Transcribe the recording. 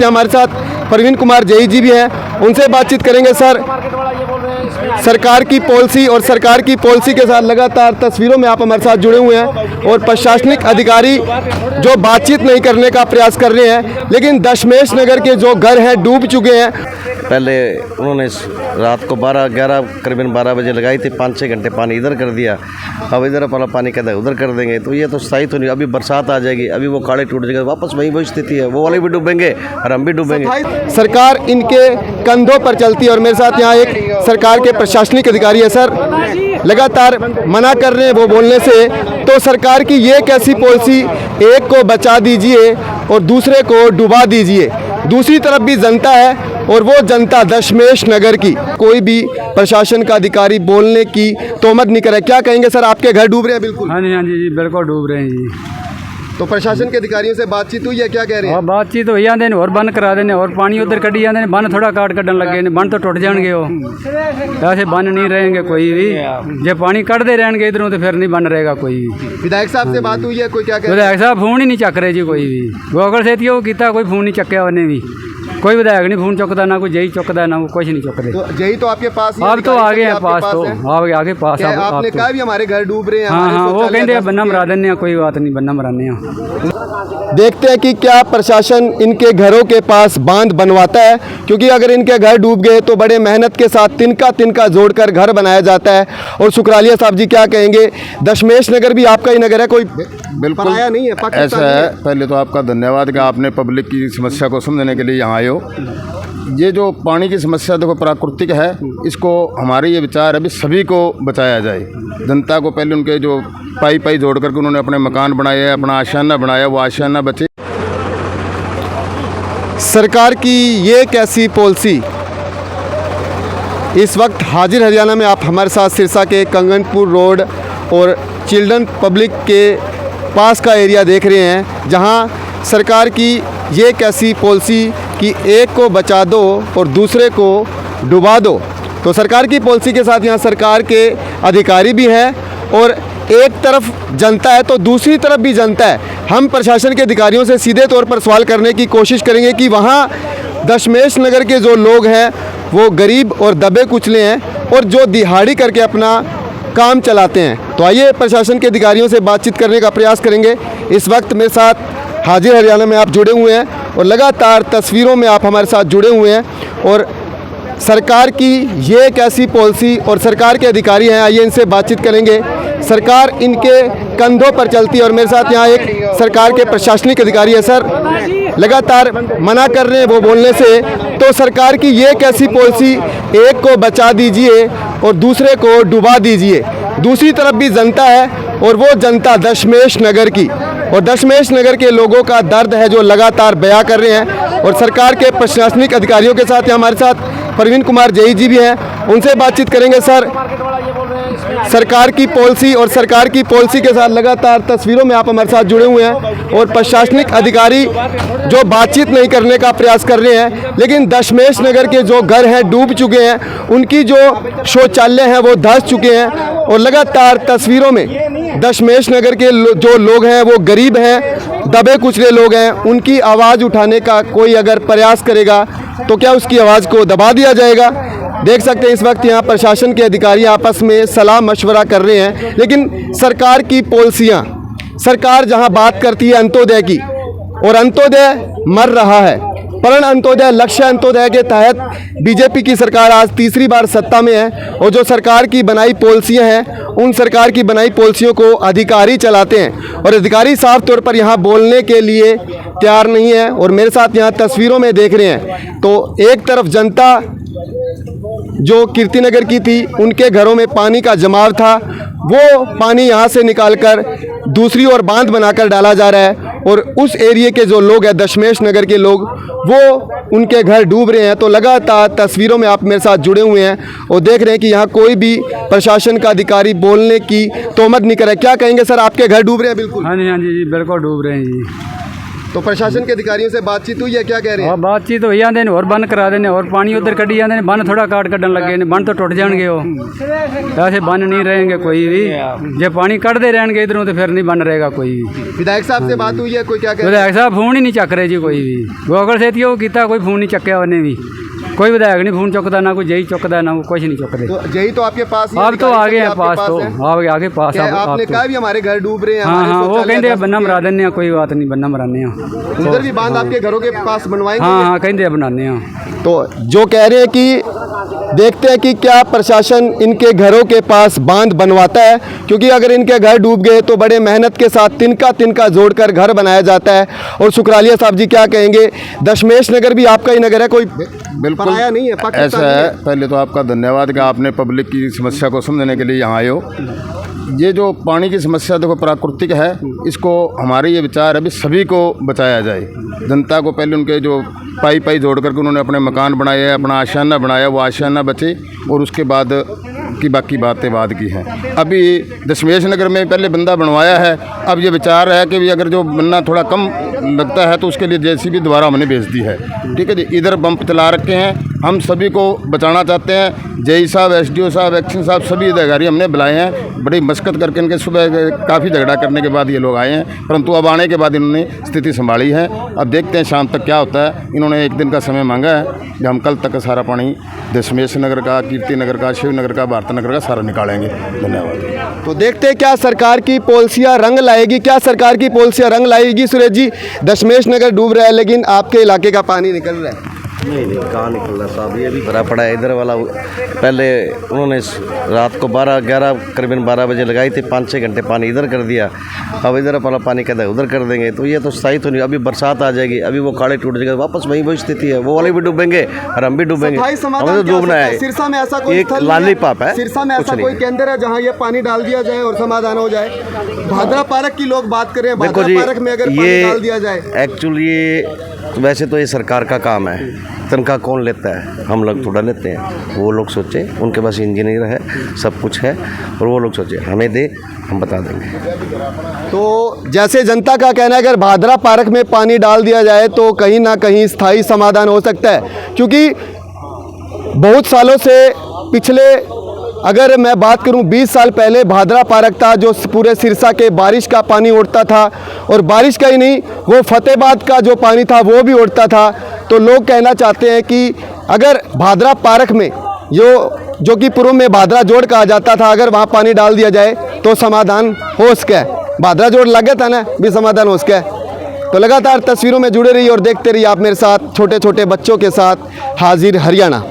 हमारे साथ प्रवीण कुमार जेई जी भी हैं, उनसे बातचीत करेंगे। सर, सरकार की पॉलिसी और सरकार की पॉलिसी के साथ लगातार तस्वीरों में आप हमारे साथ जुड़े हुए हैं और प्रशासनिक अधिकारी जो बातचीत नहीं करने का प्रयास कर रहे हैं, लेकिन दशमेश नगर के जो घर हैं डूब चुके हैं। पहले उन्होंने रात को 11 करीबन 12 बजे लगाई थी, 5-6 घंटे पानी इधर कर दिया। अब इधर वाला पानी कहता है उधर कर देंगे, तो ये तो सही तो नहीं। अभी बरसात आ जाएगी, अभी वो खाड़े टूट जाएंगे, वापस वही स्थिति है, वो वाले भी डूबेंगे और हम भी डूबेंगे। सरकार इनके कंधों पर चलती है और मेरे साथ यहाँ एक सरकार के प्रशासनिक अधिकारी है। सर, लगातार मना कर रहे हैं वो बोलने से, तो सरकार की ये कैसी पॉलिसी, एक को बचा दीजिए और दूसरे को डुबा दीजिए। दूसरी तरफ भी जनता है और वो जनता दशमेश नगर की, कोई भी प्रशासन का अधिकारी बोलने की तोहमत नहीं करे। क्या कहेंगे सर, आपके घर डूब रहे हैं? बिल्कुल। हाँ जी, बिल्कुल डूब रहे हैं जी। तो प्रशासन के अधिकारियों से बातचीत हुई है, क्या कह रहे हैं? बातचीत हो जाते और बंद करा देने और पानी उधर कढ़ी जाते हैं, बंद थोड़ा काट कढ़न लगे ने, बंद तो टुट जाएंगे। वो ऐसे बंद नहीं रहेंगे कोई भी, जब पानी कढ़ते रहेंगे इधरों तो फिर नहीं बंद रहेगा कोई भी। विधायक साहब से बात हुई है, कोई क्या कह रहे हैं? विधायक साहब फोन ही नहीं चक रहे जी, कोई भी गोगल से किया कोई फोन नहीं चक्या उन्हें भी, कोई विधायक नहीं फोन चुकता, ना कोई जेई चुकता, ना वो कुछ नहीं चुकते। तो जेई तो आपके पास ही, अब तो आगे हैं पास, तो आगे पास। आपने कहा भी हमारे घर डूब रहे हैं। हाँ, वो कहते बन्ना मरा देने, कोई बात नहीं, बन्ना मराने। देखते हैं कि क्या प्रशासन इनके घरों के पास बांध बनवाता है, क्योंकि अगर इनके घर डूब गए तो बड़े मेहनत के साथ तिनका जोड़कर घर बनाया जाता है। और सुकरालिया साहब जी क्या कहेंगे? दशमेश नगर भी आपका ही नगर है, कोई बिल्कुल पराया नहीं है, ऐसा है। पहले तो आपका धन्यवाद कि आपने पब्लिक की समस्या को समझने के लिए यहाँ आए हो। ये जो पानी की समस्या देखो प्राकृतिक है, इसको हमारे ये विचार है भी सभी को बचाया जाए। जनता को पहले उनके जो पाई जोड़ करके उन्होंने अपने मकान बनाए हैं, अपना आशियाना बनाया, वो आशियाना बचे। सरकार की ये कैसी पॉलिसी। इस वक्त हाजिर हरियाणा में आप हमारे साथ सिरसा के कंगनपुर रोड और चिल्ड्रन पब्लिक के पास का एरिया देख रहे हैं, जहां सरकार की ये कैसी पॉलिसी कि एक को बचा दो और दूसरे को डुबा दो। तो सरकार की पॉलिसी के साथ यहाँ सरकार के अधिकारी भी हैं और एक तरफ जनता है तो दूसरी तरफ भी जनता है। हम प्रशासन के अधिकारियों से सीधे तौर पर सवाल करने की कोशिश करेंगे कि वहाँ दशमेश नगर के जो लोग हैं वो गरीब और दबे कुचले हैं और जो दिहाड़ी करके अपना काम चलाते हैं। तो आइए प्रशासन के अधिकारियों से बातचीत करने का प्रयास करेंगे। इस वक्त मेरे साथ हाजिर हरियाणा में आप जुड़े हुए हैं और लगातार तस्वीरों में आप हमारे साथ जुड़े हुए हैं और सरकार की ये एक ऐसी पॉलिसी और सरकार के अधिकारी हैं, आइए इनसे बातचीत करेंगे। सरकार इनके कंधों पर चलती है और मेरे साथ यहाँ एक सरकार के प्रशासनिक अधिकारी है। सर, लगातार मना कर रहे हैं वो बोलने से, तो सरकार की ये एक ऐसी पॉलिसी, एक को बचा दीजिए और दूसरे को डुबा दीजिए। दूसरी तरफ भी जनता है और वो जनता दशमेश नगर की, और दशमेश नगर के लोगों का दर्द है जो लगातार बयां कर रहे हैं। और सरकार के प्रशासनिक अधिकारियों के साथ हमारे साथ प्रवीण कुमार जेई जी भी हैं, उनसे बातचीत करेंगे। सर, सरकार की पॉलिसी और सरकार की पॉलिसी के साथ लगातार तस्वीरों में आप हमारे साथ जुड़े हुए हैं और प्रशासनिक अधिकारी जो बातचीत नहीं करने का प्रयास कर रहे हैं, लेकिन दशमेश नगर के जो घर हैं डूब चुके हैं, उनकी जो शौचालय हैं वो धंस चुके हैं। और लगातार तस्वीरों में दशमेश नगर के जो लोग हैं वो गरीब हैं, दबे कुचले लोग हैं, उनकी आवाज़ उठाने का कोई अगर प्रयास करेगा तो क्या उसकी आवाज़ को दबा दिया जाएगा? देख सकते हैं इस वक्त यहाँ प्रशासन के अधिकारी आपस में सलाह मशवरा कर रहे हैं, लेकिन सरकार की पॉलिसियाँ, सरकार जहाँ बात करती है अंत्योदय की, और अंत्योदय मर रहा है। प्रण अंत्योदय, लक्ष्य अंत्योदय के तहत बीजेपी की सरकार आज तीसरी बार सत्ता में है और जो सरकार की बनाई पॉलिसियाँ हैं, उन सरकार की बनाई पॉलिसियों को अधिकारी चलाते हैं और अधिकारी साफ तौर पर यहाँ बोलने के लिए तैयार नहीं है। और मेरे साथ यहाँ तस्वीरों में देख रहे हैं तो एक तरफ जनता जो कीर्तिनगर की थी, उनके घरों में पानी का जमाव था, वो पानी यहाँ से निकालकर दूसरी ओर बांध बनाकर डाला जा रहा है और उस एरिया के जो लोग हैं, दशमेश नगर के लोग, वो उनके घर डूब रहे हैं। तो लगातार तस्वीरों में आप मेरे साथ जुड़े हुए हैं और देख रहे हैं कि यहाँ कोई भी प्रशासन का अधिकारी बोलने की तोहमत नहीं करे। क्या कहेंगे सर, आपके घर डूब रहे हैं? बिल्कुल। हाँ जी, बिल्कुल डूब रहे हैं जी। तो प्रशासन के अधिकारियों से बातचीत हुई है, क्या कह रहे हैं? और बातचीत होई ਜਾਂਦੇ ਨੇ, ਹੋਰ ਬੰਨ ਕਰਾ ਦਿੰਦੇ और पानी उधर ਕੱਢੀ ਜਾਂਦੇ ਨੇ, ਬੰਨ ਥੋੜਾ ਕਾਟ ਕੱਢਣ ਲੱਗੇ ਨੇ, ਬੰਨ तो टुट ਜਾਣਗੇ ਉਹ। ऐसे बन नहीं रहेंगे कोई भी, जे पानी ਕੱਢਦੇ ਰਹਿਣਗੇ इधरों तो फिर नहीं बन रहेगा कोई भी। विधायक साहब से बात हुई है, कोई क्या कह रहे हैं? विधायक साहब फोन ही नहीं ਚੱਕ ਰਹੇ जी कोई भी। गूगल से ਉਹ ਕੀਤਾ, कोई फोन नहीं ਚੱਕਿਆ ਉਹਨੇ भी। कोई विधायक नहीं फोन चुकता, ना कोई जई चुकता, ना कुछ नहीं चुकते। तो यही तो आपके पास ही आप तो अधिकारी आगे हैं आपके पास, तो हैं? आगे पास क्या आप आपने तो। कहा भी हमारे घर डूब रहे हैं, हाँ हमारे हाँ, वो शौचालय कहते बस बन्ना चुके मरा देने हैं, कोई बात नहीं, बन्ना मराने हैं। हैं। उधर भी बांध आपके घरों के पास बनवाएंगे? हाँ हाँ, कहते बनाने हैं। तो जो कह रहे हैं कि देखते हैं कि क्या प्रशासन इनके घरों के पास बांध बनवाता है, क्योंकि अगर इनके घर डूब गए तो बड़े मेहनत के साथ तिनका तिनका जोड़कर घर बनाया जाता है। और सुकरालिया साहब जी क्या कहेंगे? दशमेश नगर भी आपका ही नगर है, कोई बिल्कुल पराया नहीं है, पाकिस्तान ऐसा नहीं है। पहले तो आपका धन्यवाद कि आपने पब्लिक की समस्या को समझने के लिए यहाँ आए हो। ये जो पानी की समस्या देखो प्राकृतिक है, इसको हमारे ये विचार है भी सभी को बचाया जाए। जनता को पहले उनके जो पाई जोड़ करके उन्होंने अपने मकान बनाए हैं, अपना आशियाना बनाया, वो आशियाना बचे, और उसके बाद की बाकी बातें बाद की हैं। अभी दशमेश नगर में पहले बंदा बनवाया है, अब ये विचार है कि भी अगर जो बनना थोड़ा कम लगता है तो उसके लिए जेसीबी दोबारा हमने भेज दी है। ठीक है जी, इधर पंप चला रखे हैं, हम सभी को बचाना चाहते हैं। जेई साहब, एसडीओ साहब, एक्शन साहब, सभी अधिकारी हमने बुलाए हैं। बड़ी मशक्कत करके इनके सुबह काफ़ी झगड़ा करने के बाद ये लोग आए हैं, परंतु अब आने के बाद इन्होंने स्थिति संभाली है। अब देखते हैं शाम तक क्या होता है। इन्होंने एक दिन का समय मांगा है कि हम कल तक सारा पानी दशमेश नगर का, कीर्ति नगर का, शिव नगर का, भारत नगर का सारा निकालेंगे। धन्यवाद। तो देखते हैं क्या सरकार की पॉलिसियाँ रंग लाएगी, क्या सरकार की पॉलिसियाँ रंग लाएगी। सुरेश जी, दशमेश नगर डूब रहा है लेकिन आपके इलाके का पानी निकल रहा है। नहीं कहाँ निकल रहा साहब, ये भी भरा पड़ा है इधर वाला। पहले उन्होंने रात को 11 करीबन 12 बजे लगाई थी, 5-6 घंटे पानी इधर कर दिया। अब इधर वाला पानी कहता है उधर कर देंगे, तो ये तो स्थायी तो नहीं। अभी बरसात आ जाएगी, अभी वो खाड़े टूट जाएगा, वापस वही स्थिति है। वो वाले भी डूबेंगे और हम भी डूबेंगे। हमें तो डूबना है। सिरसा में ऐसा कोई एक लॉलीपॉप है, सिरसा में ऐसा कोई केंद्र है जहाँ ये पानी डाल दिया जाए और समाधान हो जाए? भादरा पार्क की लोग बात कर रहे हैं, देखो भादरा जी, पार्क में अगर पानी डाल दिया जाए। एक्चुअली वैसे तो ये सरकार का काम है, तनख्वाह कौन लेता है? हम लोग थोड़ा लेते हैं। वो लोग सोचे, उनके पास इंजीनियर है, सब कुछ है, और वो लोग सोचे हमें दे, हम बता देंगे। तो जैसे जनता का कहना है, अगर भादरा पार्क में पानी डाल दिया जाए तो कहीं ना कहीं स्थायी समाधान हो सकता है, क्योंकि बहुत सालों से पिछले, अगर मैं बात करूं 20 साल पहले भादरा पार्क था जो पूरे सिरसा के बारिश का पानी उड़ता था, और बारिश का ही नहीं, वो फतेहाबाद का जो पानी था वो भी उड़ता था। तो लोग कहना चाहते हैं कि अगर भादरा पार्क में जो कि पूर्व में भादरा जोड़ कहा जाता था, अगर वहाँ पानी डाल दिया जाए तो समाधान हो सके। भादरा जोड़ लगे था ना, भी समाधान हो सके। तो लगातार तस्वीरों में जुड़े रहिए और देखते रहिए आप मेरे साथ, छोटे छोटे बच्चों के साथ हाजिर हरियाणा।